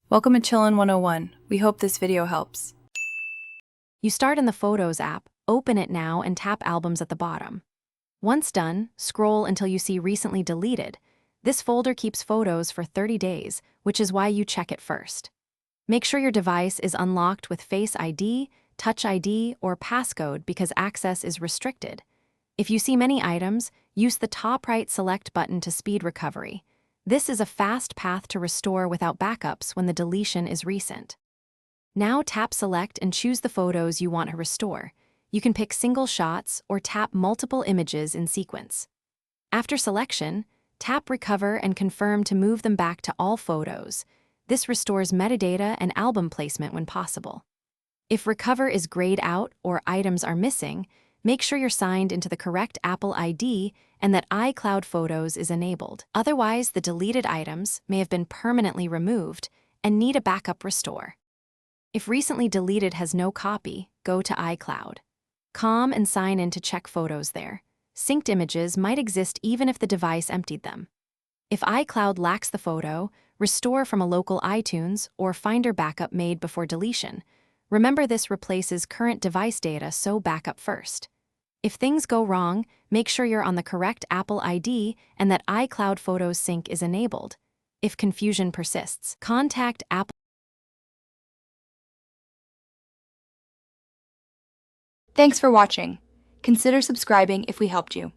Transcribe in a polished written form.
Welcome to Chillin' 101. We hope this video helps. You start in the Photos app, open it now and tap Albums at the bottom. Once done, scroll until you see Recently Deleted. This folder keeps photos for 30 days, which is why you check it first. Make sure your device is unlocked with Face ID, Touch ID, or passcode because access is restricted. If you see many items, use the top right select button to speed recovery. This is a fast path to restore without backups when the deletion is recent. Now tap Select and choose the photos you want to restore. You can pick single shots or tap multiple images in sequence. After selection, tap Recover and confirm to move them back to all photos. This restores metadata and album placement when possible. If Recover is grayed out or items are missing, make sure you're signed into the correct Apple ID and that iCloud Photos is enabled. Otherwise, the deleted items may have been permanently removed and need a backup restore. If Recently Deleted has no copy, go to iCloud. And sign in to check photos there. Synced images might exist even if the device emptied them. If iCloud lacks the photo, restore from a local iTunes or Finder backup made before deletion. Remember, this replaces current device data, so backup first. If things go wrong, make sure you're on the correct Apple ID and that iCloud Photos sync is enabled. If confusion persists, contact Apple. Thanks for watching. Consider subscribing if we helped you.